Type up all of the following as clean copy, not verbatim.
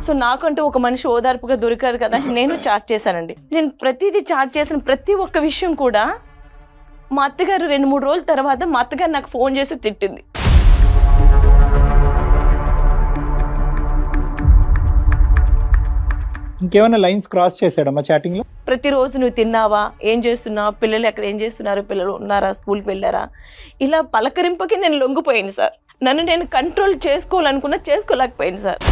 So నాకంటూ ఒక మనిషి ఓదార్పుగా దొరికారు కదా, నేను చాట్ చేశానండి. నేను ప్రతిదీ చాట్ చేసిన ప్రతి ఒక్క విషయం కూడా మా అత్తగారు 2-3 రోజుల తర్వాత మా అత్తగారు నాకు ఫోన్ చేసి తిట్టింది. ఇంకేమైనా లైన్స్ క్రాస్ చేశాడమ్మా చాటింగ్ లో? ప్రతిరోజు నువ్వు తిన్నావా, ఏం చేస్తున్నావు, పిల్లలు ఎక్కడ ఏం చేస్తున్నారు, పిల్లలు ఉన్నారా, స్కూల్కి వెళ్ళారా, ఇలా పలకరింపుకి నేను లొంగిపోయాను సార్. నన్ను నేను కంట్రోల్ చేసుకోవాలనుకున్నా చేసుకోలేకపోయాను సార్.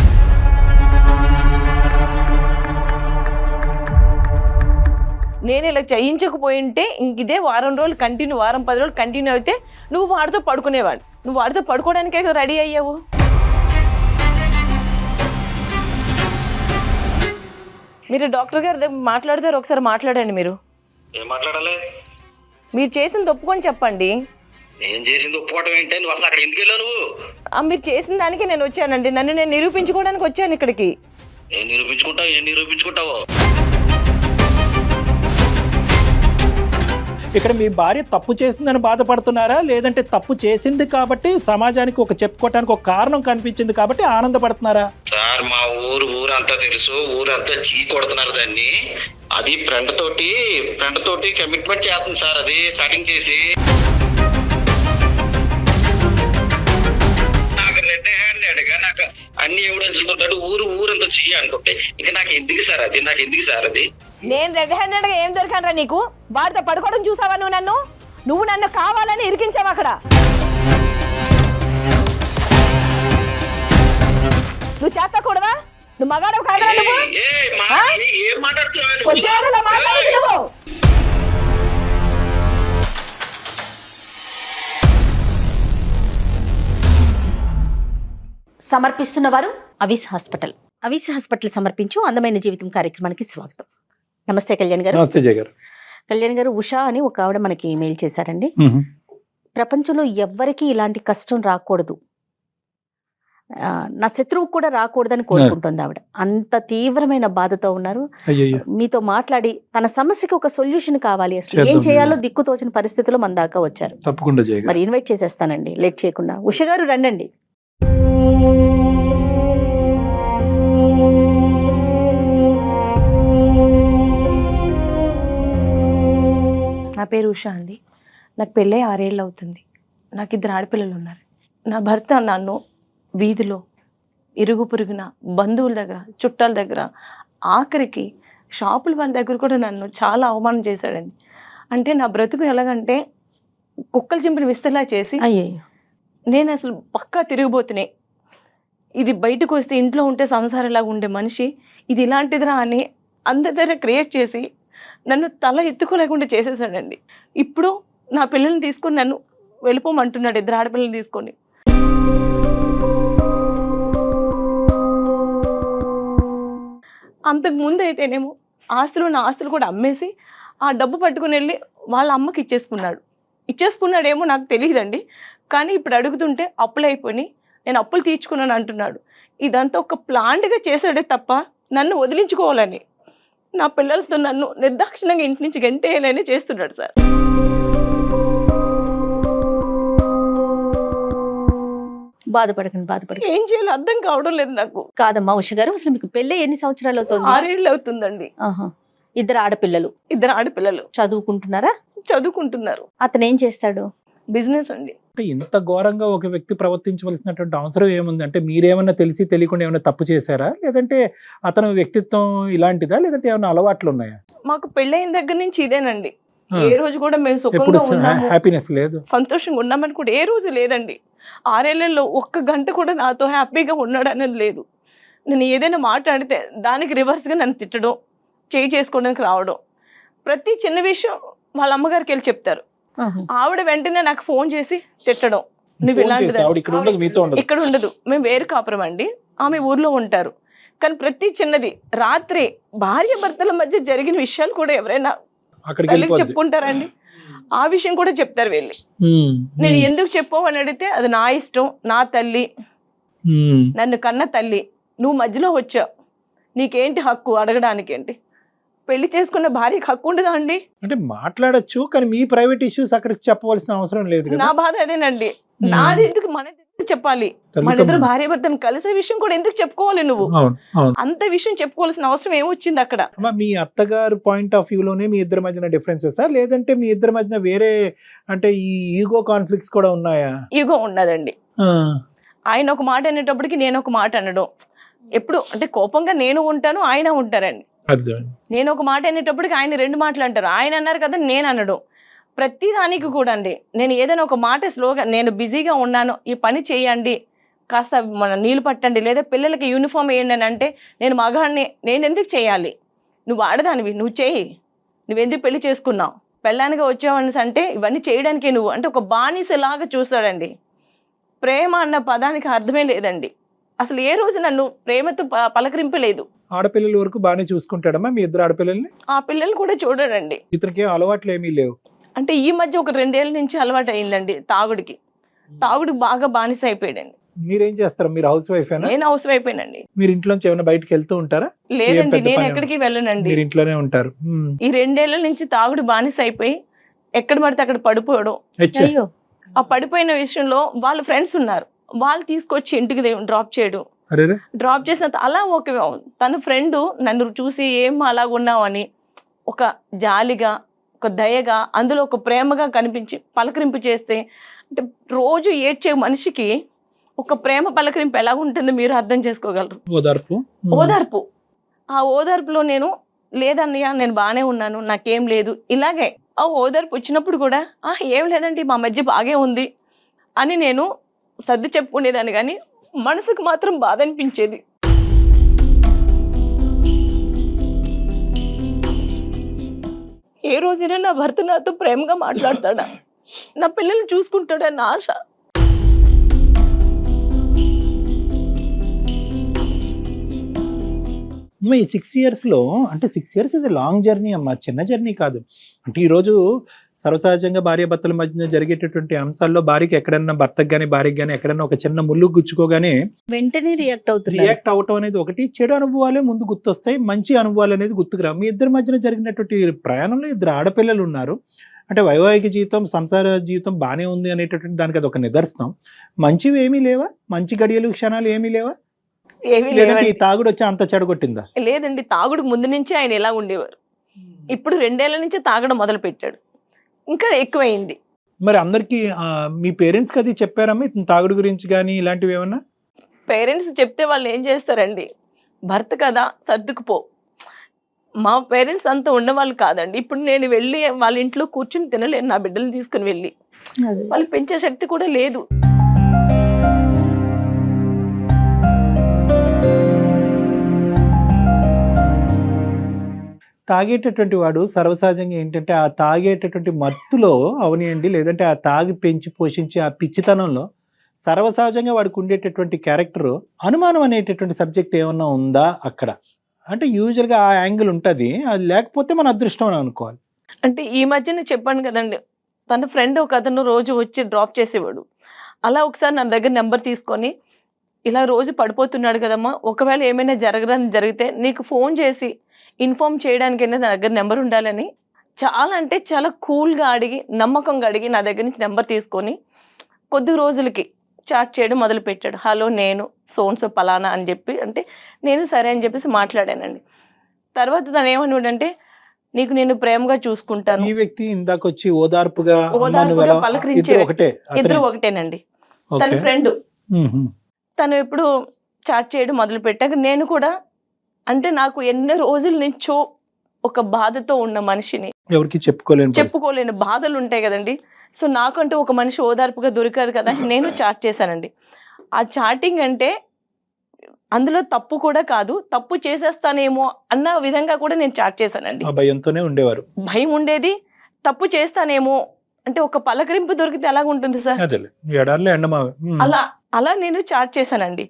నేను ఇలా చేయించకపోయింటే ఇంక ఇదే వారం రోజులు కంటిన్యూ, వారం 10 రోజులు కంటిన్యూ అయితే నువ్వు వాడితో పడుకునేవాడు. నువ్వు వాడితో పడుకోవడానికే కదా రెడీ అయ్యావు. మీరు డాక్టర్ గారి దగ్గర మాట్లాడతారు, ఒకసారి మాట్లాడండి. మీరు ఏం మాట్లాడాలి? మీరు చేసింది ఒప్పుకొని చెప్పండి. నేను చేసింది ఒప్పుకోవటం ఏంటి? నువ్వు అసలు అక్కడ ఎందుకు వెళ్ళావు? నువ్వు మీరు చేసిన దానికే నేను వచ్చానండి. నన్ను నేను నిరూపించుకోవడానికి వచ్చాను ఇక్కడికి. ఏం నిరూపించుకుంటావు? ఇక్కడ మీ భార్య తప్పు చేసిందని బాధపడుతున్నారా, లేదంటే తప్పు చేసింది కాబట్టి సమాజానికి ఒక చెప్పుకోవటానికి ఒక కారణం కనిపించింది కాబట్టి ఆనందపడుతున్నారా? సార్ మా ఊరంతా తెలుసు, ఊరంతా చీ కొడుతున్నారు దాన్ని. అది ఫ్రెండ్ తోటి కమిట్మెంట్ చేస్తుంది సార్. అది స్టార్టింగ్ చేసి నాకు రెడ్ హ్యాండెడ్గా నాకు అన్ని ఎవిడెన్స్ ఊరంతా చెయ్యి అనుకుంటే ఇంకా నాకు ఎందుకు సార్ అది? నేను రెడ్ హ్యాండెడ్ గా ఏం దొరికానరా నీకు? వాడితో పడుకోవడం చూసావా నువ్వు నన్ను కావాలని ఇరికించావు అక్కడ. నువ్వు చేస్తకూడదా? నువ్వు మగాడవు కాదరా నువ్వు? ఏం మాట్లాడుతున్నావు? నువ్వు సమర్పిస్తున్న వారు అవిస్ హాస్పిటల్ సమర్పించు అందమైన జీవితం కార్యక్రమానికి స్వాగతం. నమస్తే కళ్యాణ్ గారు. నమస్తే జయ గారు. కళ్యాణ్ గారు, ఉషా అని ఒక ఆవిడ మనకి మెయిల్ చేశారండి. ప్రపంచంలో ఎవ్వరికి ఇలాంటి కష్టం రాకూడదు, నా శత్రువు కూడా రాకూడదని కోరుకుంటుంది ఆవిడ. అంత తీవ్రమైన బాధతో ఉన్నారు. మీతో మాట్లాడి తన సమస్యకి ఒక సొల్యూషన్ కావాలి, అసలు ఏం చేయాలో దిక్కుతోచిన పరిస్థితిలో మన దాకా వచ్చారు. తప్పకుండా జయ గారు. మరి ఇన్వైట్ చేసేస్తానండి లేట్ చేయకుండా. ఉష గారు రండి. నా పేరు ఉషా అండి. నాకు పెళ్ళై 6 ఏళ్ళు అవుతుంది. నాకు 2 ఆడపిల్లలు ఉన్నారు. నా భర్త నన్ను వీధిలో, ఇరుగు పొరుగున, బంధువుల దగ్గర, చుట్టాల దగ్గర, ఆఖరికి షాపుల వాళ్ళ దగ్గర కూడా నన్ను చాలా అవమానం చేశాడండి. అంటే నా బ్రతుకు ఎలాగంటే కుక్కలు చింపిన విస్తలా చేసి, నేను అసలు పక్కా తిరిగిపోతున్నాయి. ఇది బయటకు వస్తే ఇంట్లో ఉంటే సంసారంలాగా ఉండే మనిషి ఇది ఇలాంటిదిరా అని అందరి దగ్గర క్రియేట్ చేసి నన్ను తల ఎత్తుకోలేకుండా చేసేసాడండి. ఇప్పుడు నా పిల్లల్ని తీసుకొని నన్ను వెళ్ళిపోమంటున్నాడు, 2 ఆడపిల్లల్ని తీసుకొని. అంతకు ముందు అయితేనేమో నా ఆస్తులు కూడా అమ్మేసి ఆ డబ్బు పట్టుకుని వెళ్ళి వాళ్ళ అమ్మకి ఇచ్చేసుకున్నాడేమో నాకు తెలియదండి. కానీ ఇప్పుడు అడుగుతుంటే అప్పులు అయిపోయి నేను అప్పులు తీర్చుకున్నాను అంటున్నాడు. ఇదంతా ఒక ప్లాంట్గా చేశాడే తప్ప నన్ను వదిలించుకోవాలని, నా పిల్లలతో నన్ను నిర్దాక్షిణంగా ఇంటి నుంచి గంటేయాలని చేస్తున్నాడు సార్. బాధపడకండి. ఏం చేయాలో అర్థం కావడం లేదు నాకు. కాదమ్మా ఉష గారు, అసలు మీకు పెళ్ళి ఎన్ని సంవత్సరాలు అవుతుంది? 6 ఏళ్ళు అవుతుందండి. 2 ఆడపిల్లలు చదువుకుంటున్నారు. అతను ఏం చేస్తాడు? బిజినెస్ అండి. ఇంత ఘోరంగా ఒక వ్యక్తి ప్రవర్తించవలసినటువంటి అవసరం ఏముంది? అంటే మీరేమన్నా తెలిసి తెలియకుండా ఏమైనా తప్పు చేశారా, లేదంటే అతను వ్యక్తిత్వం ఇలాంటిదా, లేదంటే ఏమైనా అలవాట్లు ఉన్నాయా? మాకు పెళ్ళైన దగ్గర నుంచి ఇదేనండి. ఏ రోజు కూడా మేము సుఖంగా ఉన్నాము, హ్యాపీనెస్ లేదు, సంతోషంగా ఉన్నామని కూడా ఏ రోజు లేదండి. 6 ఏళ్లలో 1 గంట కూడా నాతో హ్యాపీగా ఉన్నాడు అనేది లేదు. నేను ఏదైనా మాట్లాడితే దానికి రివర్స్గా నన్ను తిట్టడం, చేసుకోవడానికి రావడం, ప్రతి చిన్న విషయం వాళ్ళ అమ్మగారికి వెళ్ళి చెప్తారు. ఆవిడ వెంటనే నాకు ఫోన్ చేసి తిట్టడం, నువ్వు ఇలాంటిది. ఇక్కడ ఉండదు, మేము వేరు కాపురం అండి, ఆమె ఊర్లో ఉంటారు. కానీ ప్రతి చిన్నది, రాత్రి భార్య భర్తల మధ్య జరిగిన విషయాలు కూడా ఎవరైనా తల్లికి చెప్పుకుంటారండి, ఆ విషయం కూడా చెప్తారు వెళ్ళి. నేను ఎందుకు చెప్పావు అని అడిగితే అది నా ఇష్టం, నా తల్లి, నన్ను కన్న తల్లి, నువ్వు మధ్యలో వచ్చావు, నీకేంటి హక్కు అడగడానికి? ఏంటి పెళ్లి చేసుకున్న భార్యకి హక్కు ఉండదా అండి? అంటే మాట్లాడొచ్చు, కానీ మీ ప్రైవేట్ ఇష్యూస్ అక్కడికి చెప్పవలసిన అవసరం లేదు. నా బాధ అదేనండి. నాది ఎందుకు మన చెప్పాలి. మన తల్లితో ఇద్దరు భార్య భర్తను కలిసే విషయం కూడా ఎందుకు చెప్పుకోవాలి నువ్వు? అవును అవును. అంత విషయం చెప్పుకోవాల్సిన అవసరం ఏమొచ్చింది అక్కడ? అమ్మా, మీ అత్తగారు పాయింట్ ఆఫ్ వ్యూలోనే మీ ఇద్దరి మధ్యన డిఫరెన్సెసా, లేదంటే మీ ఇద్దరి మధ్యన వేరే అంటే ఈ ఈగో కాన్ఫ్లిక్ట్స్ కూడా ఉన్నాయా? ఈగో ఉన్నదండి. ఆ, ఆయన ఒక మాట అనేటప్పటికి నేను ఒక మాట అనడం, ఎప్పుడు అంటే కోపంగా నేను ఉంటాను, ఆయన ఉంటారండి. అర్థం. నేను ఒక మాట అనేటప్పటికి ఆయన 2 మాటలు అంటారు. ఆయన అన్నారు కదా నేను అనడం. ప్రతి దానికి కూడా అండి, నేను ఏదైనా ఒక మాట స్లోగా, నేను బిజీగా ఉన్నాను, ఈ పని చేయండి, కాస్త మన నీళ్ళు పట్టండి, లేదా పిల్లలకి యూనిఫామ్ వేయండి అని అంటే, నేను మగాడిని, నేను ఎందుకు చేయాలి? నువ్వు ఆడదానివి, నువ్వు చేయి, నువ్వెందుకు పెళ్లి చేసుకున్నావు, పెళ్ళానిగా వచ్చావని అంటే ఇవన్నీ చేయడానికే నువ్వు అంటే ఒక బానిసలాగా చూస్తాడండి. ప్రేమ అన్న పదానికి అర్థమే లేదండి. అసలు ఏ రోజు నన్ను ప్రేమతో పలకరింపలేదు. ఆడపిల్లల వరకు బాగానే చూసుకుంటాడమ్మా మీ ఇద్దరు ఆడపిల్లల్ని? ఆ పిల్లలు కూడా చూడడండి. ఇతనికి అలవాట్లు ఏమీ లేవు? అంటే ఈ మధ్య ఒక 2 ఏళ్ళ నుంచి అలవాటు అయిందండి తాగుడికి. తాగుడికి బాగా బానిస అయిపోయాడండి. మీరేం చేస్తారు? మీరు హౌస్ వైఫేనా? నేను హౌస్ అయిపోయానండి. మీరు ఇంట్లోంచి ఏమైనా బయటకు వెళ్తూ ఉంటారా? లేదండి, పెద్ద నేను పని ఎక్కడికి వెళ్ళనండి. మీరు ఇంట్లోనే ఉంటారు. ఈ 2 ఏళ్ల నుంచి తాగుడు బానిస అయిపోయి ఎక్కడ పడితే అక్కడ పడిపోవడం. అచ్చా. అయ్యో ఆ పడిపోయిన విషయంలో వాళ్ళ ఫ్రెండ్స్ ఉన్నారు, వాళ్ళు తీసుకొచ్చి ఇంటికి డ్రాప్ చేయడం. అరేరే. డ్రాప్ చేసిన అలా ఒక తన ఫ్రెండ్ నన్ను చూసి ఏం అలాగున్నావు అని ఒక జాలిగా, ఒక దయగా, అందులో ఒక ప్రేమగా కనిపించి పలకరింపు చేస్తే, అంటే రోజు ఏడ్చే మనిషికి ఒక ప్రేమ పలకరింపు ఎలా ఉంటుందో మీరు అర్థం చేసుకోగలరు. ఓదార్పు. ఓదార్పు. ఆ ఓదార్పులో నేను లేదన్నయ్య నేను బాగానే ఉన్నాను, నాకేం లేదు, ఇలాగే ఆ ఓదార్పు వచ్చినప్పుడు కూడా ఏం లేదండి మా మధ్య బాగే ఉంది అని నేను సర్ది చెప్పుకునేదాన్ని, కానీ మనసుకు మాత్రం బాధ అనిపించేది. ఏ రోజైనా నా భర్త నాతో ప్రేమగా మాట్లాడతాడా, నా పిల్లల్ని చూసుకుంటాడన్న ఆశ. అమ్మ, ఈ 6 yearsలో అంటే 6 years ఇది లాంగ్ జర్నీ అమ్మా, చిన్న జర్నీ కాదు. అంటే ఈరోజు సర్వసహజంగా భార్యాభర్తల మధ్య జరిగేటటువంటి అంశాల్లో భార్యకి ఎక్కడన్నా, భర్తకు కానీ భార్యకి కానీ ఎక్కడన్నా ఒక చిన్న ముళ్ళు గుచ్చుకోగానే వెంటనే రియాక్ట్ అవుతున్నారు. రియాక్ట్ అవటం అనేది ఒకటి. చెడు అనుభవాలే ముందు గుర్తొస్తాయి, మంచి అనుభవాలు అనేది గుర్తుకురా. మీ ఇద్దరి మధ్యన జరిగినటువంటి ప్రయాణంలో 2 ఆడపిల్లలు ఉన్నారు. అంటే వైవాహిక జీవితం, సంసార జీవితం బాగానే ఉంది అనేటటువంటి దానికి అది ఒక నిదర్శనం. మంచివి ఏమీ లేవా? మంచి గడియలు, క్షణాలు ఏమీ లేవా? ఏమీ లేదంటే లేదండి. ఈ తాగుడు వచ్చి అంత చెడగొట్టిందా? లేదండి, తాగుడు ముందు నుంచి ఆయన ఎలా ఉండేవారు, ఇప్పుడు 2 ఏళ్ల నుంచి తాగడం మొదలు పెట్టాడు, ఇంకా ఎక్కువైంది. మరి అందరికి మీ పేరెంట్స్కి అది చెప్పారమ్మా ఇతను తాగుడు గురించి కానీ ఇలాంటివి ఏమన్నా? పేరెంట్స్ చెప్తే వాళ్ళు ఏం చేస్తారండి, భర్త కదా సర్దుకుపో. మా పేరెంట్స్ అంత ఉన్నవాళ్ళు కాదండి. ఇప్పుడు నేను వెళ్ళి వాళ్ళ ఇంట్లో కూర్చుని తినలేను, నా బిడ్డలు తీసుకుని వెళ్ళి, వాళ్ళకి పెంచే శక్తి కూడా లేదు. తాగేటటువంటి వాడు సర్వసహజంగా ఏంటంటే ఆ తాగేటటువంటి మత్తులో అవనియండి, లేదంటే ఆ తాగి పెంచి పోషించే ఆ పిచ్చితనంలో సర్వసహజంగా వాడికి ఉండేటటువంటి క్యారెక్టర్ అనుమానం అనేటటువంటి సబ్జెక్ట్ ఏమన్నా ఉందా అక్కడ? అంటే యూజువల్గా ఆ యాంగిల్ ఉంటుంది, అది లేకపోతే మన అదృష్టం అని అనుకోవాలి. అంటే ఈ మధ్యన చెప్పాను కదండి, తన ఫ్రెండ్ ఒక అతను రోజు వచ్చి డ్రాప్ చేసేవాడు. అలా ఒకసారి నా దగ్గర నెంబర్ తీసుకొని, ఇలా రోజు పడిపోతున్నాడు కదమ్మా, ఒకవేళ ఏమైనా జరిగితే నీకు ఫోన్ చేసి ఇన్ఫార్మ్ చేయడానికైనా నా దగ్గర నెంబర్ ఉండాలని చాలా అంటే చాలా కూల్గా అడిగి, నమ్మకంగా అడిగి నా దగ్గర నుంచి నెంబర్ తీసుకొని కొద్ది రోజులకి చాట్ చేయడం మొదలు పెట్టాడు. హలో నేను సోన్సో పలానా అని చెప్పి, అంటే నేను సరే అని చెప్పేసి మాట్లాడానండి. తర్వాత తను ఏమన్నాడంటే, నీకు నేను ప్రేమగా చూసుకుంటాను. ఈ వ్యక్తి ఇందాక వచ్చి ఓదార్పుగా పలకరించే ఇద్దరు ఒకటేనండి. తన ఫ్రెండ్ తను ఎప్పుడు చాట్ చేయడం మొదలు పెట్టాక నేను కూడా, అంటే నాకు ఎన్నో రోజుల నుంచో ఒక బాధతో ఉన్న మనిషిని, ఎవరికి చెప్పుకోలేని బాధలు ఉంటాయి కదండి. సో నాకంటూ ఒక మనిషి ఓదార్పుగా దొరికారు కదా, నేను చాట్ చేశానండి. ఆ చాటింగ్ అంటే అందులో తప్పు కూడా కాదు, తప్పు చేసేస్తానేమో అన్న విధంగా కూడా నేను చాట్ చేశానండి. భయంతోనే ఉండేవారు. భయం ఉండేది, తప్పు చేస్తానేమో అంటే ఒక పలకరింపు దొరికితే ఎలా ఉంటుంది సార్, అలా నేను చాట్ చేశానండి.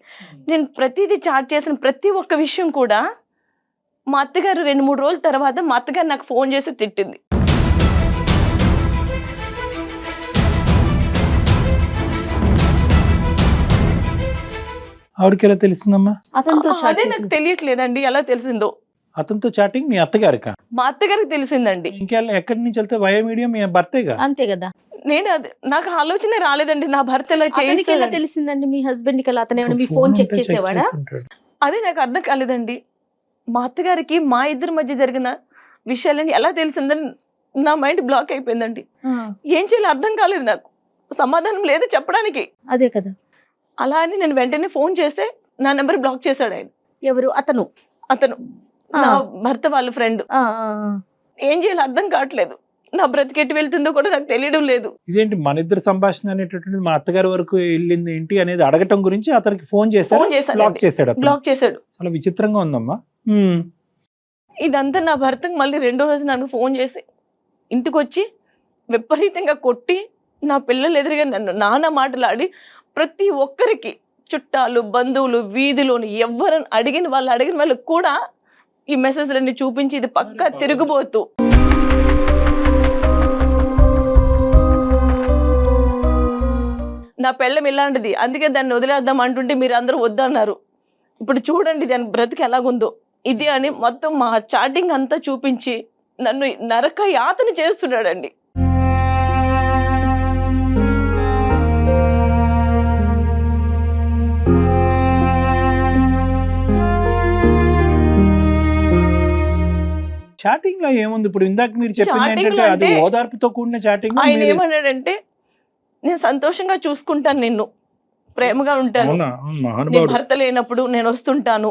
నేను ప్రతిదీ చాట్ చేసిన ప్రతి ఒక్క విషయం కూడా మా అత్తగారు 2-3 రోజుల తర్వాత మా అత్తగారు నాకు ఫోన్ చేసి తిట్టింది. ఆవిడకి ఎలా తెలిసిందమ్మా? అదే నాకు తెలియట్లేదండి ఎలా తెలిసిందో. అతనితో చాటింగ్ మీ అత్తగారికా? మా అత్తగారికి తెలిసిందండి. ఇంకెలా ఎక్కడి నుంచి వెళ్తే వయో మీడియం మీ భర్తేగా? అంతే కదా. నేను అది నాకు ఆలోచన రాలేదండి నా భర్త ఇలా అతనికి ఎలా చేస్తాడని. తెలిసిందండి మీ హస్బెండ్ కి? అలా అతను ఏమైనా మీ ఫోన్ చెక్ చేసేవాడా? అదే నాకు అర్థం కాలేదండి. మా అత్తగారికి మా ఇద్దరి మధ్య జరిగిన విషయాలని ఎలా తెలిసిందని నా మైండ్ బ్లాక్ అయిపోయిందండి. ఏం చేయాలో అర్థం కాలేదు నాకు, సమాధానం లేదు చెప్పడానికి. అదే కదా. అలా అని నేను వెంటనే ఫోన్ చేస్తే నా నెంబర్ బ్లాక్ చేశాడు ఆయన. ఎవరు? అతను నా భర్త వాళ్ళ ఫ్రెండ్. ఏం చేయాలో అర్థం కావట్లేదు, నా బ్రతికెట్టి వెళ్తుందో కూడా నాకు తెలియడం లేదు. ఇదేంటి మన ఇద్దరు సంభాషణ అనేటటువంటిది మా అత్తగారి వరకు వెళ్ళింది ఏంటి అనేది అడగటం గురించి అతనికి ఫోన్ చేశాడు, బ్లాక్ చేశాడు అతను. బ్లాక్ చేశాడు. చాలా విచిత్రంగా ఉందమ్మా. ఇదంతా నా భర్తకు మళ్ళీ రెండో రోజు నాకు ఫోన్ చేసి ఇంటికి వచ్చి విపరీతంగా కొట్టి నా పిల్లలు ఎదురుగా నన్ను నానా మాటలాడి ప్రతి ఒక్కరికి, చుట్టాలు బంధువులు వీధిలోని ఎవరని అడిగిన వాళ్ళకి కూడా ఈ మెసేజ్లన్నీ చూపించి ఇది పక్కా తిరుగుబోతు. నా పెళ్ళం ఇలాంటిది, అందుకే దాన్ని వదిలేద్దాం అంటుంటే మీరు అందరూ వద్దన్నారు. ఇప్పుడు చూడండి దాని బ్రతుకు ఎలాగుందో ఇది అని మొత్తం మా చాటింగ్ అంతా చూపించి నన్ను నరక యాతన చేస్తున్నాడండి. చాటింగ్ లో ఏముంది? ఇప్పుడు ఇందాక మీరు చెప్పింది Chatting ఏంటంటే లో అది అంటే ఓదార్పుతో కూడిన చాటింగ్. ఆయన ఏమన్నాడంటే, నేను సంతోషంగా చూసుకుంటాను, నిన్ను ప్రేమగా ఉంటాను, నీ భర్త లేనప్పుడు నేను వస్తుంటాను.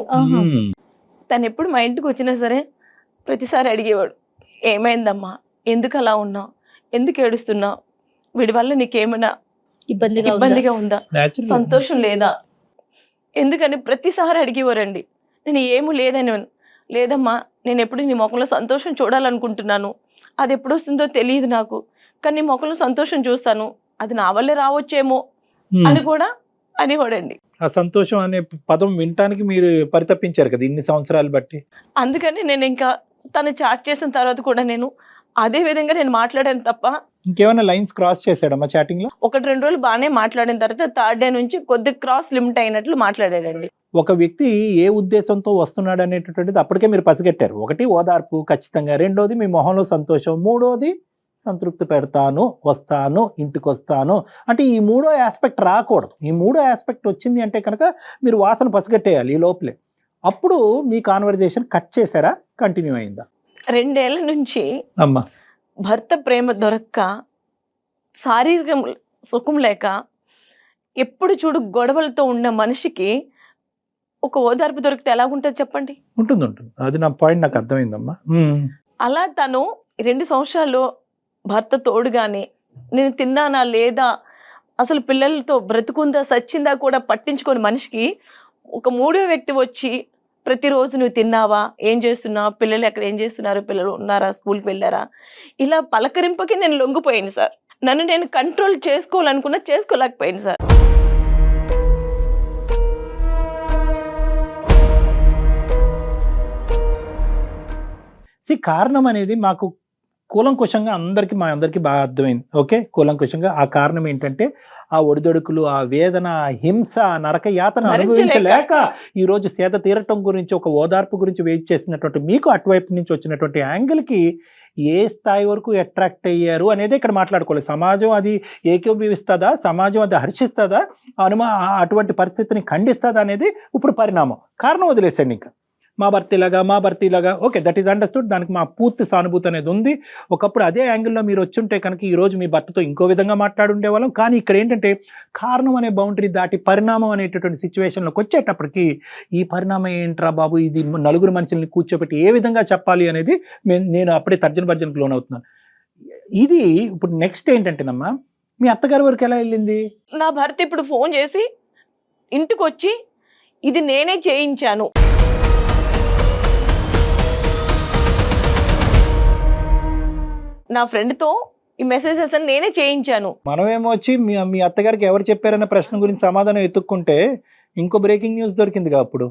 తను ఎప్పుడు మా ఇంటికి వచ్చినా సరే ప్రతిసారి అడిగేవాడు, ఏమైందమ్మా, ఎందుకు అలా ఉన్నావు, ఎందుకు ఏడుస్తున్నావు, వీడి వల్ల నీకేమైనా ఇబ్బందిగా ఉందా, సంతోషం లేదా, ఎందుకని ప్రతిసారి అడిగేవారండి. నేను ఏమీ లేదమ్మా, నేను ఎప్పుడు నీ ముఖంలో సంతోషం చూడాలనుకుంటున్నాను, అది ఎప్పుడు వస్తుందో తెలియదు నాకు, కానీ నీ ముఖంలో సంతోషం చూస్తాను, అది నా వల్లే రావచ్చేమో అని కూడా అనేవాడండి. ఆ సంతోషం అనే పదం వినటానికి మీరు పరితపించారు కదా ఇన్ని సంవత్సరాలు బట్టి. అందుకని నేను ఇంకా తను చాట్ చేసిన తర్వాత కూడా నేను అదే విధంగా నేను మాట్లాడాను తప్ప. ఇంకేమైనా లైన్స్ క్రాస్ చేశాడమ్మా చాటింగ్ లో? 1-2 రోజులు బాగానే మాట్లాడిన తర్వాత థర్డ్ డే నుంచి కొద్ది క్రాస్ లిమిట్ అయినట్లు మాట్లాడాడండి. ఒక వ్యక్తి ఏ ఉద్దేశంతో వస్తున్నాడు అనేటటువంటిది అప్పటికే మీరు పసిగట్టారు. ఒకటి ఓదార్పు ఖచ్చితంగా, రెండోది మీ మొహంలో సంతోషం, మూడోది సంతృప్తి పెడతాను, వస్తాను, ఇంటికి వస్తాను అంటే ఈ మూడో ఆస్పెక్ట్ రాకూడదు. ఈ మూడో ఆస్పెక్ట్ వచ్చింది అంటే కనుక మీరు వాసన పసిగట్టేయాలి ఈ లోపలే. అప్పుడు మీ కాన్వర్జేషన్ కట్ చేశారా, కంటిన్యూ అయిందా? 2 ఏళ్ల నుంచి అమ్మా భర్త ప్రేమ దొరక్క, శారీరక సుఖం లేక, ఎప్పుడు చూడు గొడవలతో ఉన్న మనిషికి ఒక ఓదార్పు దొరికితే ఎలాగుంటుంది చెప్పండి? ఉంటుంది. అది నా పాయింట్, నాకు అర్థమైందమ్మా. అలా తను 2 సంవత్సరాలు భర్త తోడుగానే నేను తిన్నానా లేదా, అసలు పిల్లలతో బ్రతుకుందా సచ్చిందా కూడా పట్టించుకొని మనిషికి ఒక మూడో వ్యక్తి వచ్చి ప్రతిరోజు నువ్వు తిన్నావా, ఏం చేస్తున్నావు, పిల్లలు ఎక్కడ ఏం చేస్తున్నారు, పిల్లలు ఉన్నారా, స్కూల్కి వెళ్ళారా, ఇలా పలకరింపుకి నేను లొంగిపోయాను సార్. నన్ను నేను కంట్రోల్ చేసుకోవాలనుకున్నా చేసుకోలేకపోయాను సార్. కారణం అనేది మాకు కూలంకుషంగా మా అందరికీ బాగా అర్థమైంది. ఓకే, కూలంకుషంగా ఆ కారణం ఏంటంటే ఆ ఒడిదొడుకులు, ఆ వేదన, ఆ హింస, నరక యాతన అనుభవించలేక ఈరోజు సేద తీరటం గురించి, ఒక ఓదార్పు గురించి వెయిట్ చేసినటువంటి మీకు అటువైపు నుంచి వచ్చినటువంటి యాంగిల్కి ఏ స్థాయి వరకు అట్రాక్ట్ అయ్యారు అనేది ఇక్కడ మాట్లాడుకోలేదు. సమాజం అది ఏకీభవిస్తుందా, సమాజం అది హర్షిస్తుందా, అటువంటి పరిస్థితిని ఖండిస్తుందా అనేది ఇప్పుడు పరిణామం. కారణం వదిలేసండి, ఇంకా మా భర్త ఇలాగా ఓకే, దట్ ఈస్ అండర్స్టూడ్. దానికి మా పూర్తి సానుభూతి అనేది ఉంది. ఒకప్పుడు అదే యాంగిల్లో మీరు వచ్చుంటే కనుక ఈరోజు మీ భర్తతో ఇంకో విధంగా మాట్లాడుండేవాళ్ళం. కానీ ఇక్కడ ఏంటంటే కారణం అనే బౌండరీ దాటి పరిణామం అనేటటువంటి సిచ్యువేషన్లోకి వచ్చేటప్పటికి ఈ పరిణామం ఏంట్రా బాబు, ఇది నలుగురు మనుషుల్ని కూర్చోబెట్టి ఏ విధంగా చెప్పాలి అనేది నేను అప్పుడే తర్జనభర్జనకు లోనవుతున్నాను. ఇది ఇప్పుడు నెక్స్ట్ ఏంటంటేనమ్మా, మీ అత్తగారి వరకు ఎలా వెళ్ళింది? నా భర్త ఇప్పుడు ఫోన్ చేసి ఇంటికి వచ్చి ఇది నేనే చేయించాను, నా ఫ్రెండ్తో ఈ మెసేజెస్ అని నేనే చేయించాను. మనమేమో వచ్చి మీ అత్తగారికి ఎవరు చెప్పారన్న ప్రశ్న గురించి సమాధానం ఎత్తుక్కుంటే ఇంకో బ్రేకింగ్ న్యూస్ దొరికిందిగా అప్పుడు.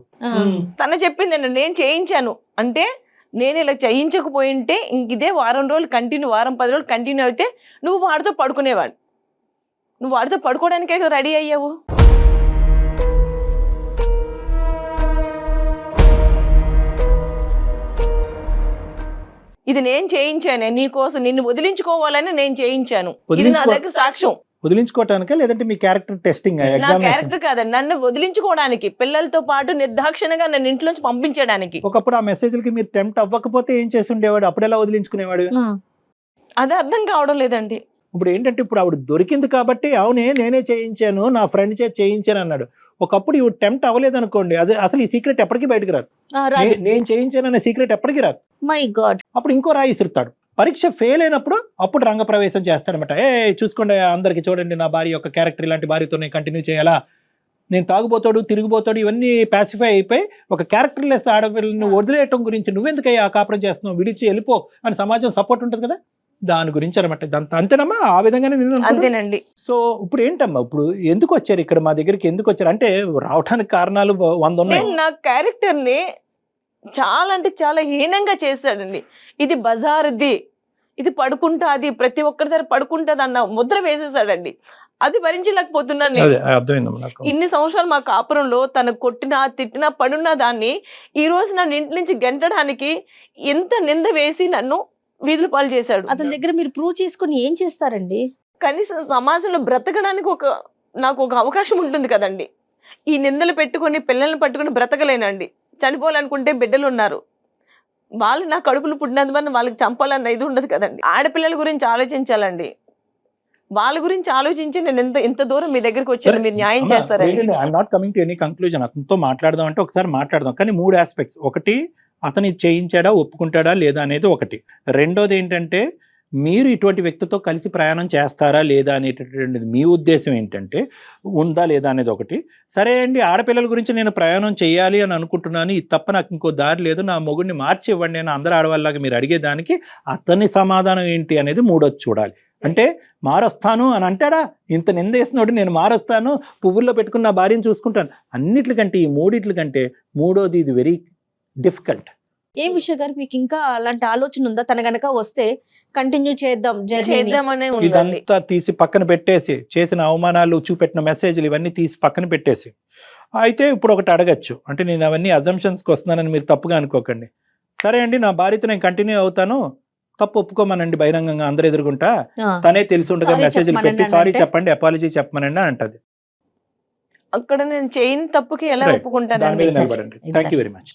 తన చెప్పింది నేను చేయించాను అంటే, నేను ఇలా చేయించకపోయింటే ఇంక ఇదే వారం 10 రోజులు కంటిన్యూ అయితే నువ్వు వాడితో పడుకునేవాడు, నువ్వు వాడితో పడుకోవడానికే రెడీ అయ్యావు. ఇది నేను చేయించానే, నీకోసం నిన్ను వదిలించుకోవాలని నేను చేయించాను. ఇది నా దగ్గర సాక్ష్యం. వదిలించుకోవటానికా లేదంటే మీ క్యారెక్టర్ టెస్టింగ్ నా క్యారెక్టర్ కాదండి, నన్ను వదిలించుకోవడానికి, పిల్లలతో పాటు నిర్దాక్షిణంగా నన్ను ఇంట్లోంచి పంపించడానికి. ఒకప్పుడు ఆ మెసేజ్లకి మీరు టెంప్ట్ అవ్వకపోతే ఏం చేసి ఉండేవాడు? అప్పుడు ఎలా వదిలించుకునేవాడు? అది అర్థం కావడం లేదండి. ఇప్పుడు ఏంటంటే ఇప్పుడు ఆవిడ దొరికింది కాబట్టి అవునే నేనే చేయించాను, నా ఫ్రెండ్ చేయించాను అన్నాడు. ఒకప్పుడు ఇవి టెంప్ట్ అవ్వలేదు అనుకోండి, అది అసలు ఈ సీక్రెట్ ఎప్పటికీ బయటకు రాదు. నేను చేయించాను అనే సీక్రెట్ ఎప్పటికీ రాదు. My God. అప్పుడు ఇంకో రాయి ఇసురుతాడు. పరీక్ష ఫెయిల్ అయినప్పుడు అప్పుడు రంగప్రవేశం చేస్తాడనమాట. చూసుకోండి అందరికి, చూడండి నా భార్య యొక్క క్యారెక్టర్ ఇలాంటి భార్యతో నేను కంటిన్యూ చేయాలా, నేను తాగుబోతాడు తిరిగిపోతాడు ఇవన్నీ పాసిఫై అయిపోయి ఒక క్యారెక్టర్లెస్ ఆడపిల్లని వదిలేయటం గురించి నువ్వెందుకయ్యా ఆ కాపురం చేస్తున్నావు, విడిచి వెళ్ళిపో అని సమాజం సపోర్ట్ ఉంటుంది కదా, దాని గురించి అనమాట. ఇదంతా అంతేనమ్మా? ఆ విధంగానే నేను అంతేనండి. సో ఇప్పుడు ఏంటమ్మా, ఇప్పుడు ఎందుకు వచ్చారు ఇక్కడ మా దగ్గరికి, ఎందుకు వచ్చారు అంటే రావడానికి కారణాలు 100 ఉన్నాయి. నా క్యారెక్టర్ ని చాలా అంటే చాలా హీనంగా చేశాడండి. ఇది బజార్ది, ఇది పడుకుంటాది, ప్రతి ఒక్కరి దగ్గర పడుకుంటుంది అన్న ముద్ర వేసేసాడండి. అది భరించలేకపోతున్నాను నేను. ఇన్ని సంవత్సరాలు మా కాపురంలో తను కొట్టినా తిట్టినా పడున్న దాన్ని ఈ రోజు నన్ను ఇంటి నుంచి గెంటడానికి ఎంత నింద వేసి నన్ను వీధుల పాలు చేశాడు. అతని దగ్గర మీరు ప్రూవ్ చేసుకుని ఏం చేస్తారండి? కనీసం సమాజంలో బ్రతకడానికి నాకు ఒక అవకాశం ఉంటుంది కదండి. ఈ నిందలు పెట్టుకొని పిల్లల్ని పట్టుకొని బ్రతకలేనండి. చనిపోవాలనుకుంటే బిడ్డలు ఉన్నారు, వాళ్ళు నా కడుపును పుట్టినందువల్ల వాళ్ళకి చంపాలన్న ఇది ఉండదు కదండి. ఆడపిల్లల గురించి ఆలోచించాలండి. వాళ్ళ గురించి ఆలోచించి నేను ఇంత దూరం మీ దగ్గరికి వచ్చాను, మీరు న్యాయం చేస్తారండి. I'm not coming to any conclusion. అతనితో మాట్లాడదాం అంటే ఒకసారి మాట్లాడదాం, కానీ 3 ఆస్పెక్ట్స్. ఒకటి, అతను చేయించాడా ఒప్పుకుంటాడా లేదా అనేది ఒకటి. రెండోది ఏంటంటే మీరు ఇటువంటి వ్యక్తితో కలిసి ప్రయాణం చేస్తారా లేదా అనేటటువంటిది మీ ఉద్దేశం ఏంటంటే ఉందా లేదా అనేది ఒకటి. సరే అండి, ఆడపిల్లల గురించి నేను ప్రయాణం చేయాలి అని అనుకుంటున్నాను, ఇది తప్ప నాకు ఇంకో దారి లేదు, నా మొగుడిని మార్చి ఇవ్వండి అని అందరు ఆడవాళ్ళగా మీరు అడిగేదానికి అతని సమాధానం ఏంటి అనేది మూడోది చూడాలి. అంటే మారొస్తాను అని అంటాడా? ఇంత నిందేసినోడు నేను మారొస్తాను, పువ్వుల్లో పెట్టుకున్న నా భార్యను చూసుకుంటాను, అన్నిట్లకంటే ఈ మూడిట్లకంటే మూడోది ఇది వెరీ డిఫికల్ట్. ఏం విషయం గారు మీకు ఇంకా అలాంటి ఆలోచన ఉందా? తన గనక వస్తే కంటిన్యూ చేద్దామనే ఇదంతా తీసి పక్కన పెట్టేసి, చేసిన అవమానాలు చూపెట్టిన మెసేజ్లు ఇవన్నీ తీసి పక్కన పెట్టేసి, అయితే ఇప్పుడు ఒకటి అడగచ్చు. అంటే నేను అవన్నీ అజంప్షన్స్కి వస్తున్నానని మీరు తప్పుగా అనుకోకండి. సరే అండి, నా భార్యతో నేను కంటిన్యూ అవుతాను, తప్పు ఒప్పుకోమనండి బహిరంగంగా అందరు ఎదుర్కొంటా, తనే తెలిసి ఉండగా మెసేజ్లు పెట్టి సారీ చెప్పండి, అపాలజీ చెప్పమనండి అని అంటది. అక్కడ నేను చేయని తప్పుకి ఎలా ఒప్పుకుంటాను? Thank you very much.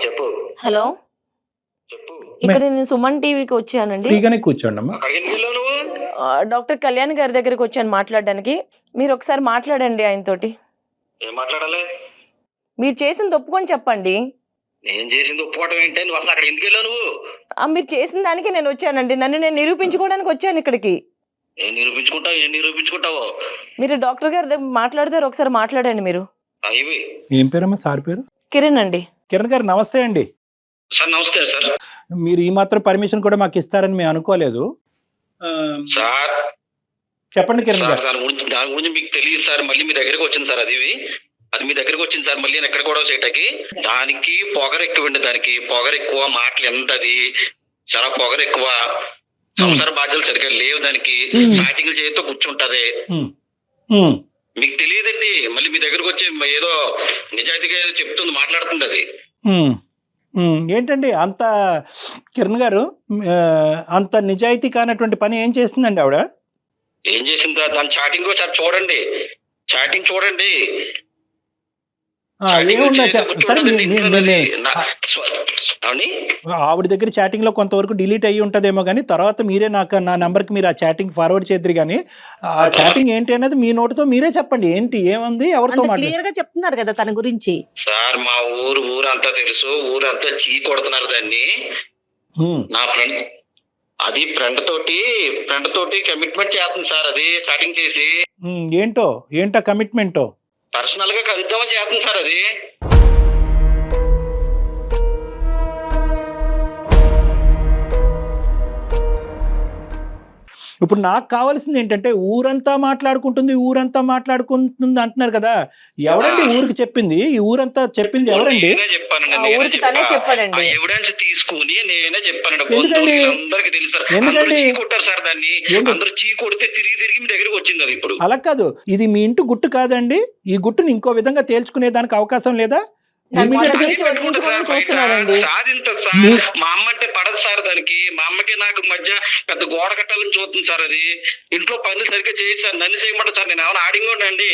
చెప్పు. హలో, చెప్పు. ఇక్కడ నేను సుమన్ టీవీకి వచ్చానండి. ఫ్రీగానే కూర్చోండి అమ్మా. డాక్టర్ కళ్యాణ్ గారి దగ్గరికి వచ్చాను మాట్లాడడానికి. మీరు ఒకసారి మాట్లాడండి ఆయనతోటి. ఏం మాట్లాడాలి? మీరు చేసింది ఒప్పుకొని చెప్పండి. నేను చేసింది ఒప్పుకోవడం ఏంటి? నువ్వు అసలు అక్కడ ఎందుకు వెళ్ళావు? నువ్వు మీరు చేసిన దానికి నేను వచ్చానండి. నన్ను నేను నిరూపించుకోవడానికి వచ్చాను ఇక్కడికి. ఏం నిరూపించుకుంటావు? మీరు డాక్టర్ గారి దగ్గర మాట్లాడతారు, ఒకసారి మాట్లాడండి మీరు. ఏం పేరమ్మా సార్ పేరు? కిరణ్ అండి. కిరణ్ గారు నమస్తే అండి. సార్ నమస్తే సార్. మీరు ఈ మాత్రం పర్మిషన్ కూడా మాకు ఇస్తారని మేము అనుకోలేదు సార్. చెప్పండి కిరణ్ గారు. దాని గురించి మీకు తెలియదు సార్. మళ్ళీ మీ దగ్గరకు వచ్చింది సార్. అది మీ దగ్గరకు వచ్చింది సార్. మళ్ళీ ఎక్కడ కూడా చేయటానికి దానికి పొగరు ఎక్కువ అండి. దానికి పొగరు ఎక్కువ, మాటలు ఎంతది చాలా పొగరు ఎక్కువ, సంసార బాధ్యతలు సరిగ్గా లేవు దానికి, చాటింగ్లు చేస్తూ కూర్చుంటది. మీకు తెలియదండి. మళ్ళీ మీ దగ్గరకు వచ్చి ఏదో నిజాయితీగా ఏదో చెప్తుంది, మాట్లాడుతుంది. అది ఏంటండి అంత కిరణ్ గారు అంత నిజాయితీ కానటువంటి పని ఏం చేసిందండి ఆవిడ? ఏం చేసిందా? దాని చాటింగ్ ఒకసారి చూడండి, చాటింగ్ చూడండి. ఆవిడ దగ్గర చాటింగ్ లో కొంతవరకు డిలీట్ అయ్యి ఉంటదేమో కానీ తర్వాత మీరే నా నంబర్ కి మీరు ఆ చాటింగ్ ఫార్వర్డ్ చేద్దరు కానీ ఆ చాటింగ్ ఏంటి అనేది మీ నోటితో మీరే చెప్పండి. ఏంటి, ఏముంది, ఎవరితో క్లియర్ గా చెప్తున్నారు కదా తన గురించి. సార్ మా ఊరంతా తెలుసు, ఊరంతా చీ కొడుతున్నారు దాన్ని. నా ఫ్రెండ్ అది ఫ్రెండ్ తోటి కమిట్మెంట్ చేస్తుంది సార్. అది చాటింగ్ చేసి ఏంటో కమిట్మెంటో పర్సనల్ గా కలుద్దామని చేస్తుంది సార్. అది ఇప్పుడు నాకు కావాల్సింది ఏంటంటే ఊరంతా మాట్లాడుకుంటుంది అంటున్నారు కదా, ఎవరండి ఊరికి చెప్పింది? ఈ ఊరంతా చెప్పింది ఎవరండి? నేనే చెప్పానండి, ఆ నేనే ఊరికి తనే చెప్పా. చెప్పాడండి. ఆ ఎవిడెన్స్ తీసుకుని నేనే చెప్పానండి. ఎందుకండి? అందరికి తెలుసు సార్, ఎందుకండి? అందరూ చీ కొట్టారు సార్ దాన్ని. ఎందుకు? అందరూ చీ కొడితే తిరిగి మీ దగ్గరికి వచ్చింది అది. ఇప్పుడు అలా కాదు, ఇది మీ ఇంటి గుట్టు కాదండి, ఈ గుట్టుని ఇంకో విధంగా తేల్చుకునే దానికి అవకాశం లేదా? నన్ను Immediate గా- మొదటి వదిలించుకోవాలని చూస్తున్నాడండి. సాధించదు సార్. మీ- మా అమ్మ అంటే పడదు సార్ దానికి. మా అమ్మకి నాకు మధ్య పెద్ద గోడ కట్టాలని చూస్తుంది సార్. అది ఇంట్లో పనులు సరిగ్గా చేయదు సార్, నన్ను చేయమంటారు సార్. నేను ఏమైనా ఆడింగ్ అండి?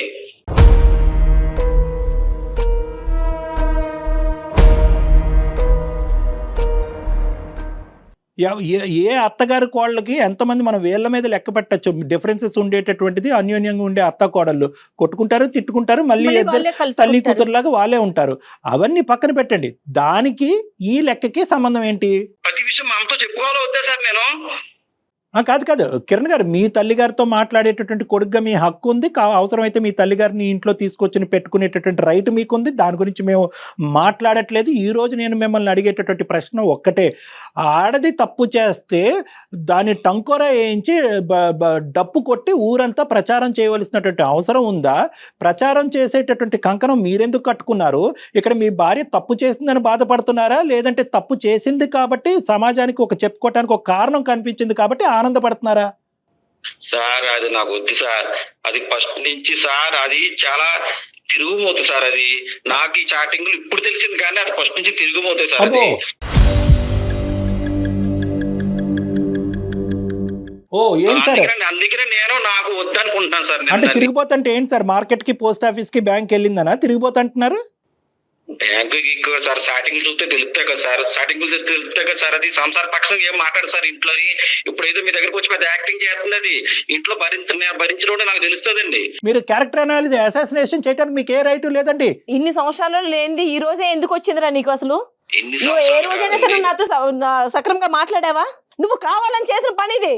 ఏ అత్తగారి కోళ్ళకి ఎంతమంది మనం వేళ్ల మీద లెక్క పెట్టచ్చు డిఫరెన్సెస్ ఉండేటటువంటిది. అన్యోన్యంగా ఉండే అత్త కోడళ్ళు కొట్టుకుంటారు, తిట్టుకుంటారు, మళ్ళీ మళ్ళీ ఇద్దరు వాళ్ళే తల్లి కలుసుకుంటారు. కూతురులాగా వాళ్ళే ఉంటారు. అవన్నీ పక్కన పెట్టండి, దానికి ఈ లెక్కకి సంబంధం ఏంటి? ప్రతి విషయం మా అమ్మతో చెప్పుకోవాలో వద్దా సార్ నేను? కాదు కిరణ్ గారు, మీ తల్లిగారితో మాట్లాడేటటువంటి కొడుకుగా మీ హక్కు ఉంది. అవసరమైతే మీ తల్లిగారిని ఇంట్లో తీసుకొచ్చి పెట్టుకునేటటువంటి రైట్ మీకుంది. దాని గురించి మేము మాట్లాడట్లేదు. ఈ రోజు నేను మిమ్మల్ని అడిగేటటువంటి ప్రశ్న ఒక్కటే, ఆడది తప్పు చేస్తే దాన్ని టంకోరా వేయించి డప్పు కొట్టి ఊరంతా ప్రచారం చేయవలసినటువంటి అవసరం ఉందా? ప్రచారం చేసేటటువంటి కంకణం మీరెందుకు కట్టుకున్నారు? ఇక్కడ మీ భార్య తప్పు చేసిందని బాధపడుతున్నారా, లేదంటే తప్పు చేసింది కాబట్టి సమాజానికి ఒక చెప్పుకోవటానికి ఒక కారణం కనిపించింది కాబట్టి ఆనందపడుతున్నారా? సార్ అది నాకు వద్దు సార్. అది ఫస్ట్ నుంచి సార్ అది చాలా తిరుగుమోతు సార్. అది నాకు ఈ చాటింగ్ ఇప్పుడు తెలిసింది, కానీ అది ఫస్ట్ నుంచి తిరుగుమోతాయి సార్. అది ఏం సార్? అందుకనే నేను నాకు వద్దనుకుంటున్నాను సార్. అంటే తిరిగిపోతుంటే ఏంటి సార్? మార్కెట్ కి, పోస్ట్ ఆఫీస్ కి, బ్యాంక్ వెళ్ళిందనా తిరిగిపోతుంటున్నారు? బ్యాంకు ఎక్కువ సార్, స్టార్టింగ్ చూస్తే తెలుస్తాయి కదా సార్. స్టార్టింగ్ తెలుస్తాయి కదా సార్. అది సంసార పక్షం ఏం మాట్లాడు సార్ ఇంట్లో. ఇప్పుడు ఏదో మీ దగ్గరకు వచ్చి పెద్ద యాక్టింగ్ చేస్తుంది. అది ఇంట్లో భరించడం నాకు తెలుస్తుందండి. మీరు క్యారెక్టర్ అనాలిసిస్ అసాసినేషన్ చేయడానికి మీకు ఏ రైట్ లేదండి. ఇన్ని సంవత్సరాలు లేనిది ఈ రోజే ఎందుకు వచ్చిందిరా నీకు? అసలు ఎన్ని నువ్వు ఏ సంవత్సరాలు రోజైనా సరే కాదండి. నాతో సక్రమంగా మాట్లాడావా? నువ్వు కావాలని చేసిన పని ఇది.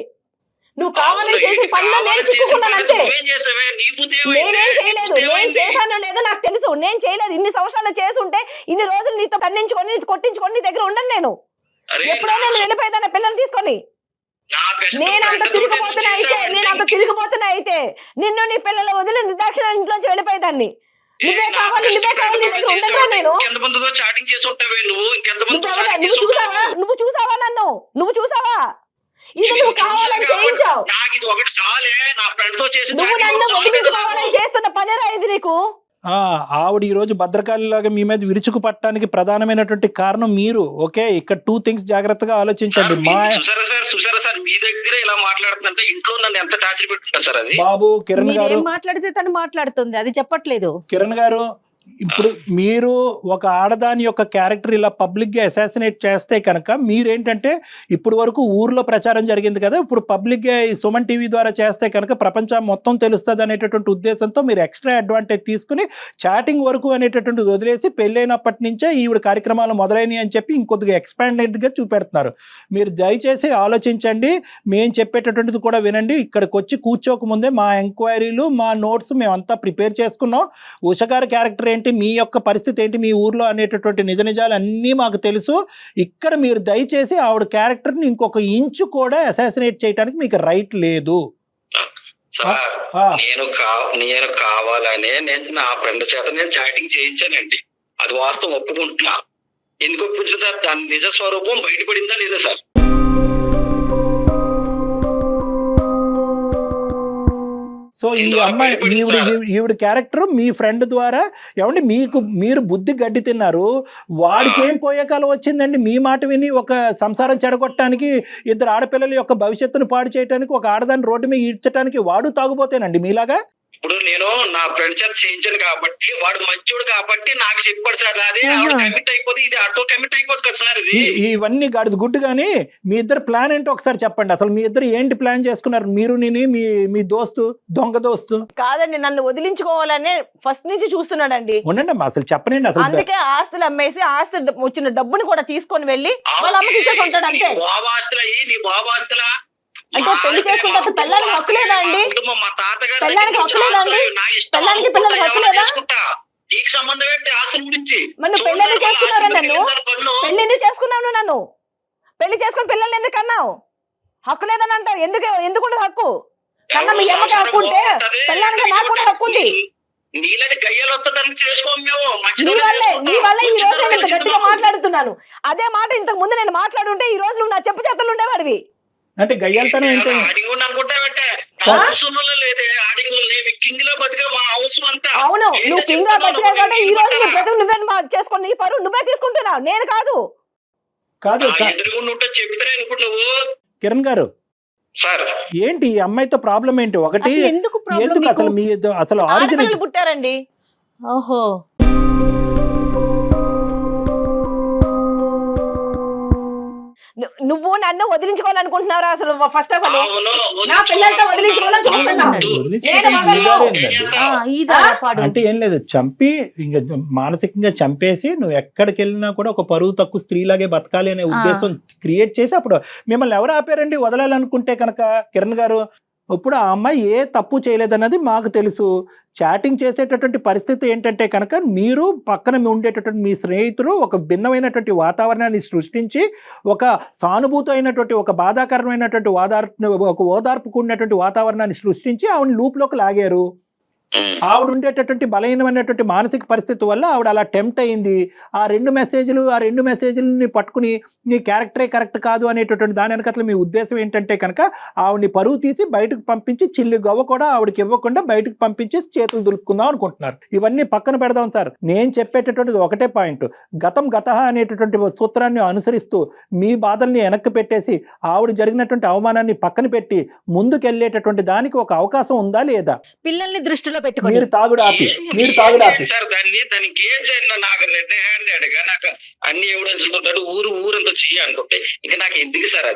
నువ్వు కావాలని చేసిన పనిలో నేను చిక్కుకున్నాను అంతే. నువ్వేం చేసావే? నీ బుద్ధి ఏమైంది? నేనేం చేయలేదు. నీ బుద్ధి నేను ఏమైంది? చేశానో లేదో నాకు తెలుసు. నేను చేయలేదు. ఇన్ని సంవత్సరాలు చేసుంటే ఇన్ని రోజులు నీతో తన్నించుకొని కొట్టించుకొని నీ దగ్గర ఉండను నేను. అరే, ఎప్పుడో నేను వెళ్ళిపోయేదాన్ని పిల్లల్ని తీసుకొని. నా best నేను అంత friend తిరిగిపోతున్నా అయితే నిన్ను నీ పిల్లలు వదిలి నిర్దాక్షిణ ఇంట్లోంచి వెళ్ళిపోయేదాన్ని. నువ్వే కావాలి నీ దగ్గర ఉండగా నేను. ఎంతమందితో చాటింగ్ చేసి ఉంటావే నువ్వు? నువ్వు చూసావా నన్ను? నువ్వు చూసావా? ఇది నువ్వు కావాలని చేయించావు. నాకు ఇది ఒకటి చాలే. నా ఫ్రెండ్ తో చేసి నువ్వు నన్ను వదిలించుకోవాలని చేస్తున్న పనిరా ఇది నీకు. ఆవిడ ఈ రోజు భద్రకాళిలాగా మీ మీద విరుచుకు పట్టడానికి ప్రధానమైనటువంటి కారణం మీరు. ఓకే, ఇక్కడ 2 things జాగ్రత్తగా ఆలోచించండి. చూసారా సార్, మీ దగ్గర ఇలా మాట్లాడుతుంటే ఇంట్లో నన్ను ఎంత టార్చర్ పెట్టుకుంటారు సార్. అది బాబు కిరణ్ గారు, మీరేం మాట్లాడితే తను మాట్లాడుతుంది, అది చెప్పట్లేదు. కిరణ్ గారు, ఇప్పుడు మీరు ఒక ఆడదాని యొక్క క్యారెక్టర్ ఇలా పబ్లిక్ గా అసాసినేట్ చేస్తే కనుక మీరేంటంటే, ఇప్పుడు వరకు ఊర్లో ప్రచారం జరిగింది కదా, ఇప్పుడు పబ్లిక్ గా ఈ సుమన్ టీవీ ద్వారా చేస్తే కనుక ప్రపంచం మొత్తం తెలుస్తుంది అనేటటువంటి ఉద్దేశంతో మీరు ఎక్స్ట్రా అడ్వాంటేజ్ తీసుకుని చాటింగ్ వరకు అనేటటువంటి వదిలేసి పెళ్ళైనప్పటి నుంచే ఈవిడ కార్యక్రమాలు మొదలైనవి అని చెప్పి ఇంకొద్దిగా ఎక్స్పాండెడ్ గా చూపెడుతున్నారు. మీరు దయచేసి ఆలోచించండి, మేము చెప్పేటటువంటిది కూడా వినండి. ఇక్కడికి వచ్చి కూర్చోక ముందే మా ఎంక్వైరీలు, మా నోట్స్ మేమంతా ప్రిపేర్ చేసుకున్నాం. ఉష గారి క్యారెక్టర్ ఏంటి, మీ యొక్క పరిస్థితి ఏంటి మీ ఊర్లో అనేటటువంటి నిజ నిజాలు అన్నీ మాకు తెలుసు. ఇక్కడ మీరు దయచేసి ఆవిడ క్యారెక్టర్ని ఇంకొక ఇంచు కూడా అసాసినేట్ చేయడానికి మీకు రైట్ లేదు. సార్, నేను కావాలనే నేను నా ఫ్రెండ్ చేత నేను చాటింగ్ చేయించానండి. అది వాస్తవం, ఒప్పుకుంటున్నా. ఎందుకు ఒప్పుకుంటున్నా సార్? దాని నిజ స్వరూపం బయటపడిందా లేదా సార్? సో ఈ అమ్మాయి ఈవిడ క్యారెక్టర్ మీ ఫ్రెండ్ ద్వారా ఏమండి మీరు బుద్ధి గడ్డి తిన్నారు. వాడికి ఏం పోయే కాలం వచ్చిందండి? మీ మాట విని ఒక సంసారం చెడగొట్టడానికి, 2 ఆడపిల్లల యొక్క భవిష్యత్తును పాడు చేయడానికి, ఒక ఆడదాన్ని రోడ్డు మీద ఈడ్చడానికి వాడు తాగుపోతేనండి మీలాగా. ఇప్పుడు నేను నా ఫ్రెండ్ చేత చేయించాను కాబట్టి, వాడు మంచోడు కాబట్టి నాకు చెప్పాడు సార్. అదే కమిట్ అయిపోతే ఇది ఆటో కమిట్ అయిపోతుంది కదా సార్. ఇది ఇవన్నీ గాడిద గుడ్డు. కానీ మీ ఇద్దరు ప్లాన్ ఏంటో ఒకసారి చెప్పండి. అసలు మీ ఇద్దరు ఏంటి ప్లాన్ చేసుకున్నారు? మీరు మీ దోస్తు, దొంగ దోస్తు కాదండి, నన్ను వదిలించుకోవాలనే ఫస్ట్ నుంచి చూస్తున్నాడండి. ఉండండి అమ్మా, అసలు చెప్పనండి. అసలు అందుకే ఆస్తులు అమ్మేసి ఆస్తి వచ్చిన డబ్బుని కూడా తీసుకొని వెళ్ళి వాళ్ళ అమ్మకి ఇచ్చేసి ఉంటాడు అంతే. అంటే పెళ్లి చేసుకుంటే పెళ్ళానికి హక్కు లేదా అండి? పెళ్ళానికి హక్కు లేదా అండి? పెళ్ళానికి పిల్లలకి హక్కు లేదా? మరి నువ్వు పెళ్ళి ఎందుకు చేసుకున్నావు? నన్ను పెళ్లి ఎందుకు చేసుకున్నావు? నన్ను పెళ్లి చేసుకుని పిల్లల్ని ఎందుకు అన్నావు? హక్కు లేదని అంటావు, ఎందుకుండదు హక్కు? కన్నా మీ అమ్మకి హక్కు ఉంటే పెళ్ళానికి నాకు కూడా హక్కు ఉంది. నీళ్ళని గయ్యలు వస్తుందని చేసుకోము నీ వల్ల ఈ రోజు నేను ఇంత గట్టిగా మాట్లాడుతున్నాను. అదే మాట ఇంతకు ముందు నేను మాట్లాడుంటే ఈ రోజు నువ్వు నా చెప్పు చేతులు ఉండేవాడివి. అంటే గయ్యాలతనం ఏంటి? అవును, నువ్వు కింగ్ గా బతికే కంటే ఈ రోజు నీ బ్రతుకు నువ్వే చేసుకుని నీ పరువు నువ్వే తీసుకుంటున్నావు, నేను కాదు. కాదు చెప్తారా ఇప్పుడు నువ్వు? కిరణ్ గారు సార్ ఏంటి ఈ అమ్మాయితో ప్రాబ్లం ఏంటి? ఒకటి అసలు ఎందుకు problem ఎందుకు మీకు? అసలు మీ అసలు ఆరిజిన్ ఆడపిల్లలు పుట్టారండి. ఓహో, నువ్వు నన్ను వదిలించుకోవాలనుకుంటున్నారా అసలు? ఫస్ట్ ఆఫ్ ఆల్ నా పిల్లలతో వదిలించుకోవాలని చూస్తున్నావు. నేను వదలను. అంటే ఏం లేదు, చంపి ఇంకా మానసికంగా చంపేసి నువ్వు ఎక్కడికి వెళ్ళినా కూడా ఒక పరువు తక్కువ స్త్రీలాగే బతకాలి అనే ఉద్దేశం క్రియేట్ చేసి అప్పుడు మిమ్మల్ని ఎవరు ఆపారండి వదలాలనుకుంటే కనుక? కిరణ్ గారు, ఇప్పుడు ఆ అమ్మాయి ఏ తప్పు చేయలేదన్నది మాకు తెలుసు. చాటింగ్ చేసేటటువంటి పరిస్థితి ఏంటంటే కనుక మీరు పక్కన ఉండేటటువంటి మీ స్నేహితులు ఒక భిన్నమైనటువంటి వాతావరణాన్ని సృష్టించి ఒక సానుభూతి అయినటువంటి ఒక బాధాకరమైనటువంటి ఒక ఓదార్పు కూడినటువంటి వాతావరణాన్ని సృష్టించి ఆవిడ లూప్లోకి లాగారు. ఆవిడ ఉండేటటువంటి బలహీనమైనటువంటి మానసిక పరిస్థితి వల్ల ఆవిడ అలా టెంప్ట్ అయింది. ఆ రెండు మెసేజ్లని పట్టుకుని నీ క్యారెక్టరే కరెక్ట్ కాదు అనేటటువంటి దాని వెనకట్ల మీ ఉద్దేశం ఏంటంటే కనుక ఆవిడని పరువు తీసి బయటకు పంపించి చిల్లి గవ్వ కూడా ఆవిడకి ఇవ్వకుండా బయటకు పంపించి చేతులు దులుపుకుందాం అనుకుంటున్నారు. ఇవన్నీ పక్కన పెడదాం సార్. నేను చెప్పేటటువంటిది ఒకటే పాయింట్, గతః అనేటటువంటి సూత్రాన్ని అనుసరిస్తూ మీ బాధల్ని వెనక్కి పెట్టేసి ఆవిడ జరిగినటువంటి అవమానాన్ని పక్కన పెట్టి ముందుకెళ్ళేటటువంటి దానికి ఒక అవకాశం ఉందా లేదా? పిల్లల్ని దృష్టిలో పెట్టుకొని మీరు తాగుడు ఆపి సార్ దానికి ఏం చేయాలి? నాకు రెడ్ హ్యాండెడ్ గా నాకు అన్ని ఎవిడెన్స్ ఊరంతా చెయ్యి అనుకుంటే ఇంకా నాకు ఎందుకు సార్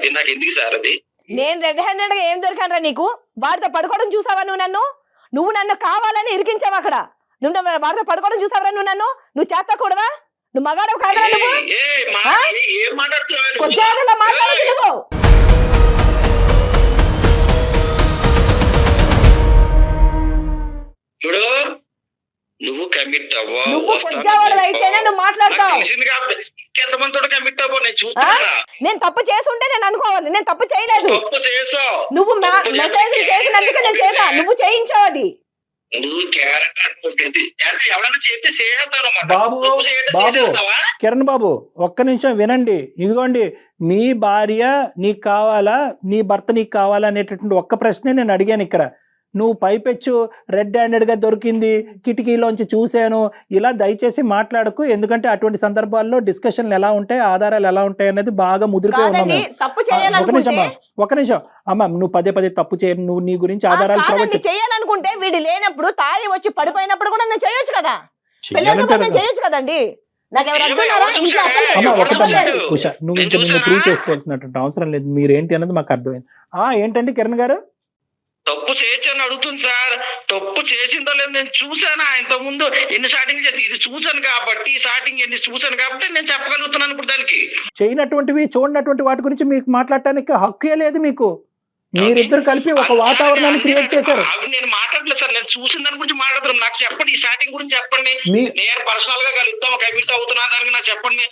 అది? నేను రెడ్ హ్యాండెడ్ గా ఏం దొరికానరా నీకు? వాడితో పడుకోవడం చూసావా నువ్వు నన్ను కావాలని ఇరికించావు అక్కడ. నువ్వు వాడితో పడుకోవడం చూసావరా నువ్వు చేతకూడదా? నువ్వు మగాడవు కాదరా? ఏం మాట్లాడుతున్నావు? కొంచెం మాట్లాడదు నువ్వు. ఇప్పుడు నువ్వు కమిట్ అవ్వా, నువ్వు కొంచెం అయితేనే నువ్వు మాట్లాడతావు. ఎంతమంది కమిట్ అవ్వ నేను చూస్తున్నా. నేను తప్పు చేసి ఉంటే నేను అనుకోవాలి, నేను తప్పు చేయలేదు. తప్పు చేసావు నువ్వు మెసేజ్ చేసినందుకే నేను చేసా, నువ్వు చేయించావు అది. నువ్వు క్యారెక్టర్ ఎవరైనా చేస్తే చేస్తాను. బాబు కిరణ్ బాబు ఒక్క నిమిషం వినండి. ఇదిగోండి, మీ భార్య నీకు కావాలా, నీ భర్త నీకు కావాలా అనేటటువంటి ఒక్క ప్రశ్నే నేను అడిగాను ఇక్కడ. నువ్వు పైపెచ్చు రెడ్ హ్యాండెడ్గా దొరికింది, కిటికీలోంచి చూశాను, ఇలా దయచేసి మాట్లాడకు. ఎందుకంటే అటువంటి సందర్భాల్లో డిస్కషన్లు ఎలా ఉంటాయి, ఆధారాలు ఎలా ఉంటాయి అనేది బాగా ముదిరిపోయి ఉన్నాము. ఒక నిమిషం అమ్మ, నువ్వు పదే తప్పు చేయ, నువ్వు నీ గురించి ఆధారాలు చేయాలనుకుంటే వీడు లేనప్పుడు తాగి వచ్చి పడిపోయినప్పుడు కూడా నేను చేయొచ్చు కదా, చేయొచ్చు కదండి. ఉష, నువ్వు ఇంకా నిన్ను ప్రూవ్ చేసుకోవాల్సినటువంటి అవసరం లేదు. మీరేంటి అన్నది మాకు అర్థమైంది. ఏంటండి కిరణ్ గారు? తప్పు చేయొచ్చు అని అడుగుతుంది సార్. తప్పు చేసిందో లేదు నేను చూసాను. ఇంత ముందు ఎన్ని స్టార్టింగ్ చేసి ఇది చూసాను కాబట్టి, నేను చెప్పగలుగుతున్నాను. ఇప్పుడు దానికి చేయనటువంటివి చూడనటువంటి వాటి గురించి మీకు మాట్లాడటానికి హక్కే లేదు మీకు. మీరిద్దరు కలిపి ఒక వాతావరణాన్ని క్రియేట్ చేశారు. నేను మాట్లాడలేదు సార్, నేను చూసిన దాని గురించి మాట్లాడుతున్నాను. నాకు చెప్పండి, ఈ స్టార్టింగ్ గురించి చెప్పండి. నేను పర్సనల్ గా కలుద్దాం, కమిట్ అవుతున్నా దానికి నాకు చెప్పండి.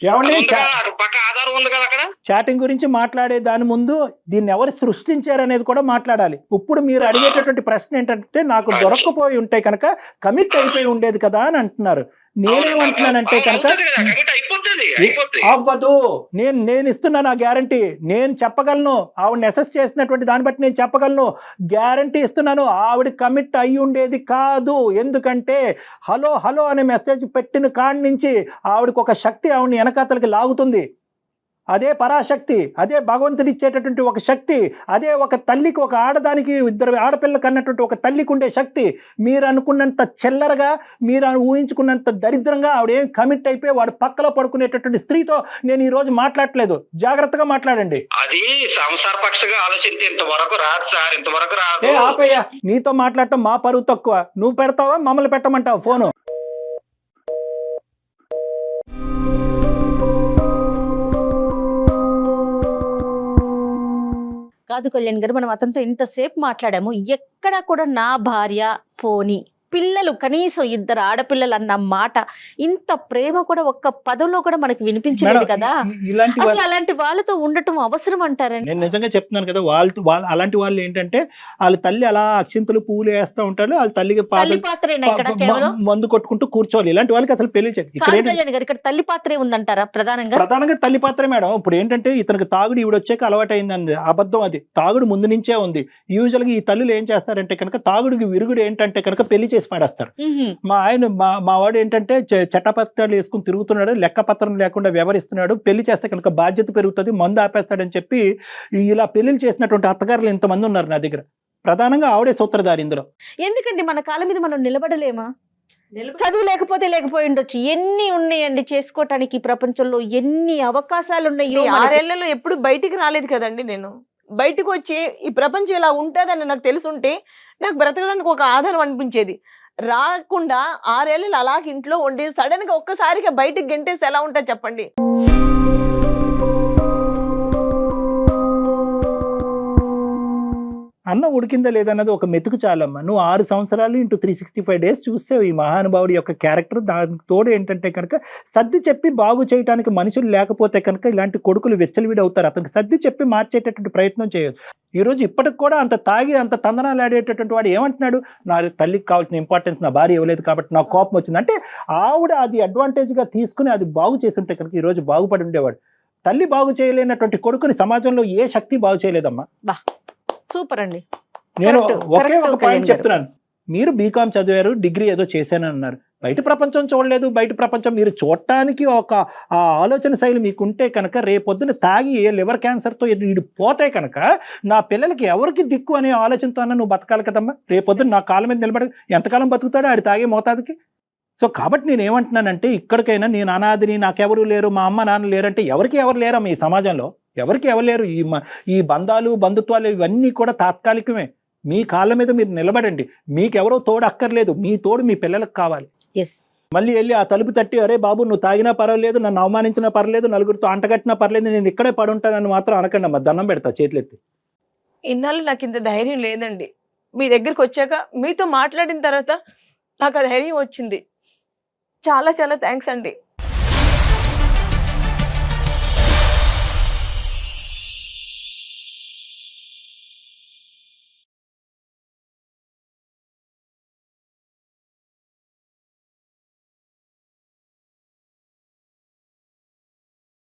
పక్క ఆధారం ఉంది కదా అక్కడ. చాటింగ్ గురించి మాట్లాడే దాని ముందు దీన్ని ఎవరు సృష్టించారు అనేది కూడా మాట్లాడాలి. ఇప్పుడు మీరు అడిగేటటువంటి ప్రశ్న ఏంటంటే, నాకు దొరక్కపోయి ఉంటే కనుక కమిట్ అయిపోయి ఉండేది కదా అని అంటున్నారు. నేనేమంటున్నానంటే కనుక అవ్వదు. నేను ఇస్తున్నాను ఆ గ్యారంటీ. నేను చెప్పగలను, ఆవిడని అసెస్ చేసినటువంటి దాన్ని బట్టి నేను చెప్పగలను, గ్యారంటీ ఇస్తున్నాను. ఆవిడ కమిట్ అయ్యి ఉండేది కాదు. ఎందుకంటే హలో అనే మెసేజ్ పెట్టిన కాడి నుంచి ఆవిడకి ఒక శక్తి ఆవిడని వెనకాతలకి లాగుతుంది. అదే పరాశక్తి, అదే భగవంతుడి ఇచ్చేటటువంటి ఒక శక్తి, అదే ఒక తల్లికి, ఒక ఆడదానికి, ఇద్దరు ఆడపిల్లకి అన్నటువంటి ఒక తల్లికి ఉండే శక్తి. మీరు అనుకున్నంత చిల్లరగా, మీరు ఊహించుకున్నంత దరిద్రంగా ఆవిడేం కమిట్ అయిపోయి వాడు పక్కలో పడుకునేటటువంటి స్త్రీతో నేను ఈ రోజు మాట్లాడలేదు. జాగ్రత్తగా మాట్లాడండి. అది సంసార పక్షంగా ఆలోచించి ఇంతవరకు రాదు సార్, ఇంతవరకు రాదు. ఆపయ్యా, నీతో మాట్లాడటం మా పరువు తక్కువ. నువ్వు పెడతావా, మమ్మల్ని పెట్టమంటావు ఫోను? కాదు కళ్యాణ్ గారు, మనం అతనితో ఇంతసేపు మాట్లాడాము, ఎక్కడ కూడా నా భార్య పోని పిల్లలు కనీసం 2 ఆడపిల్లలు అన్న మాట, ఇంత ప్రేమ కూడా ఒక్క పదంలో కూడా మనకి వినిపించలేదు మేడం, కదా. ఇలాంటి అసలు అలాంటి వాళ్ళతో ఉండటం అవసరం అంటారండి? నేను నిజంగా చెప్తున్నాను కదా, వాళ్ళు అలాంటి వాళ్ళు ఏంటంటే వాళ్ళ తల్లి అలా అక్షింతలు పువ్వులు వేస్తూ ఉంటారు, వాళ్ళ తల్లికి తల్లి పాత్రేనా ఇక్కడ కేవలం? మందు కొట్టుకుంటూ కూర్చోవాలి. ఇలాంటి వాళ్ళకి అసలు పెళ్లి చేయాలి. ఇక్కడ కాదు కళ్యాణ్ గారు, ఇక్కడ తల్లి పాత్రే ఉందంటారా ప్రధానంగా తల్లి పాత్రే మేడం. ఇప్పుడు ఏంటంటే ఇతనికి తాగుడు ఈవిడ వచ్చాక అలవాటు అయిందండి, అబద్ధం అది. తాగుడు ముందు నుంచే ఉంది. యూజువల్ గా ఈ తల్లులు ఏం చేస్తారంటే కనుక తాగుడికి విరుగుడు ఏంటంటే కనుక పెళ్లి చేసి పాడేస్తారు. మా వాడు ఏంటంటే చట్టపత్రాలు వేసుకుని తిరుగుతున్నాడు, లెక్కపత్రం లేకుండా వ్యవహరిస్తున్నాడు, పెళ్లి చేస్తే కనుక బాధ్యత పెరుగుతుంది, మందు ఆపేస్తాడని చెప్పి ఇలా పెళ్లిలు చేసినటువంటి అత్తగారులు ఇంతమంది ఉన్నారు నా దగ్గర. ప్రధానంగా ఆవిడే సూత్రధారి ఇందులో. ఎందుకండి మన కాళ్ళ మీద మనం నిలబడలేమా? చదువు లేకపోయి ఉండొచ్చు, ఎన్ని ఉన్నాయండి చేసుకోవటానికి ఈ ప్రపంచంలో, ఎన్ని అవకాశాలు ఉన్నాయి. 6 ఏళ్లలో ఎప్పుడు బయటికి రాలేదు కదండి. నేను బయటకు వచ్చి ఈ ప్రపంచం ఇలా ఉంటుందని నాకు తెలుసుంటే నాకు బ్రతకడానికి ఒక ఆధారం అనిపించేది. రాకుండా 6 ఏళ్ళు అలాగే ఇంట్లో ఉండి సడన్ గా ఒక్కసారిగా బయటికి గెంటేస్తే ఎలా ఉంటుంది చెప్పండి. అన్నం ఉడికిందా లేదన్నది ఒక మెతుకు చాలమ్మా. నువ్వు 6 సంవత్సరాలు ఇంటూ 365 days చూసావు ఈ మహానుభావుడి యొక్క క్యారెక్టర్. దానికి తోడు ఏంటంటే కనుక సర్ది చెప్పి బాగు చేయడానికి మనుషులు లేకపోతే కనుక ఇలాంటి కొడుకులు వెచ్చలివిడి అవుతారు. అతనికి సర్ది చెప్పి మార్చేటటువంటి ప్రయత్నం చేయదు. ఈ రోజు ఇప్పటికి కూడా అంత తాగి అంత తందనాలు ఆడేటటువంటి వాడు ఏమంటున్నాడు, నా తల్లికి కావాల్సిన ఇంపార్టెన్స్ నా భార్య ఇవ్వలేదు కాబట్టి నాకు కోపం వచ్చింది అంటే, ఆవిడ అది అడ్వాంటేజ్ గా తీసుకుని అది బాగు చేసి ఉంటే కనుక ఈ రోజు బాగుపడి ఉండేవాడు. తల్లి బాగు చేయలేనటువంటి కొడుకుని సమాజంలో ఏ శక్తి బాగు చేయలేదమ్మా. సూపర్ అండి. నేను ఒకే ఒక పాయింట్ చెప్తున్నాను. మీరు బీకామ్ చదివారు, డిగ్రీ ఏదో చేశాను అన్నారు. బయట ప్రపంచం చూడలేదు. బయట ప్రపంచం మీరు చూడటానికి ఒక ఆలోచన శైలి మీకుంటే కనుక రేపొద్దున తాగి లివర్ క్యాన్సర్తో వీడు పోతే కనుక నా పిల్లలకి ఎవరికి దిక్కు అనే ఆలోచనతో నువ్వు బతకాలి కదమ్మా. రేపొద్దున నా కాళ్ళ మీద నిలబడి ఎంతకాలం బతుకుతాడో ఆడి తాగే మోతాదుకి. సో కాబట్టి నేను ఏమంటున్నానంటే, ఇక్కడికైనా నేను అనాథిని, నాకెవరు లేరు, మా అమ్మ నాన్న లేరంటే ఎవరికి ఎవరు లేరమ్మా ఈ సమాజంలో. ఎవరికి ఎవరు లేరు. ఈ బంధాలు బంధుత్వాలు ఇవన్నీ కూడా తాత్కాలికమే. మీ కాళ్ళ మీద మీరు నిలబడండి. మీకెవరో తోడు అక్కర్లేదు, మీ తోడు మీ పిల్లలకు కావాలి. మళ్ళీ వెళ్ళి ఆ తలుపు తట్టి, అరే బాబు నువ్వు తాగినా పర్వాలేదు, నన్ను అవమానించినా పర్లేదు, నలుగురితో అంటగట్టినా పర్లేదు, నేను ఇక్కడే పడుంటానని మాత్రం అనకండి అమ్మా. దండం పెడతా చేతులెత్తి. ఇన్నాళ్ళు నాకు ఇంత ధైర్యం లేదండి. మీ దగ్గరికి వచ్చాక మీతో మాట్లాడిన తర్వాత నాకు ఆ ధైర్యం వచ్చింది. చాలా చాలా థ్యాంక్స్ అండి.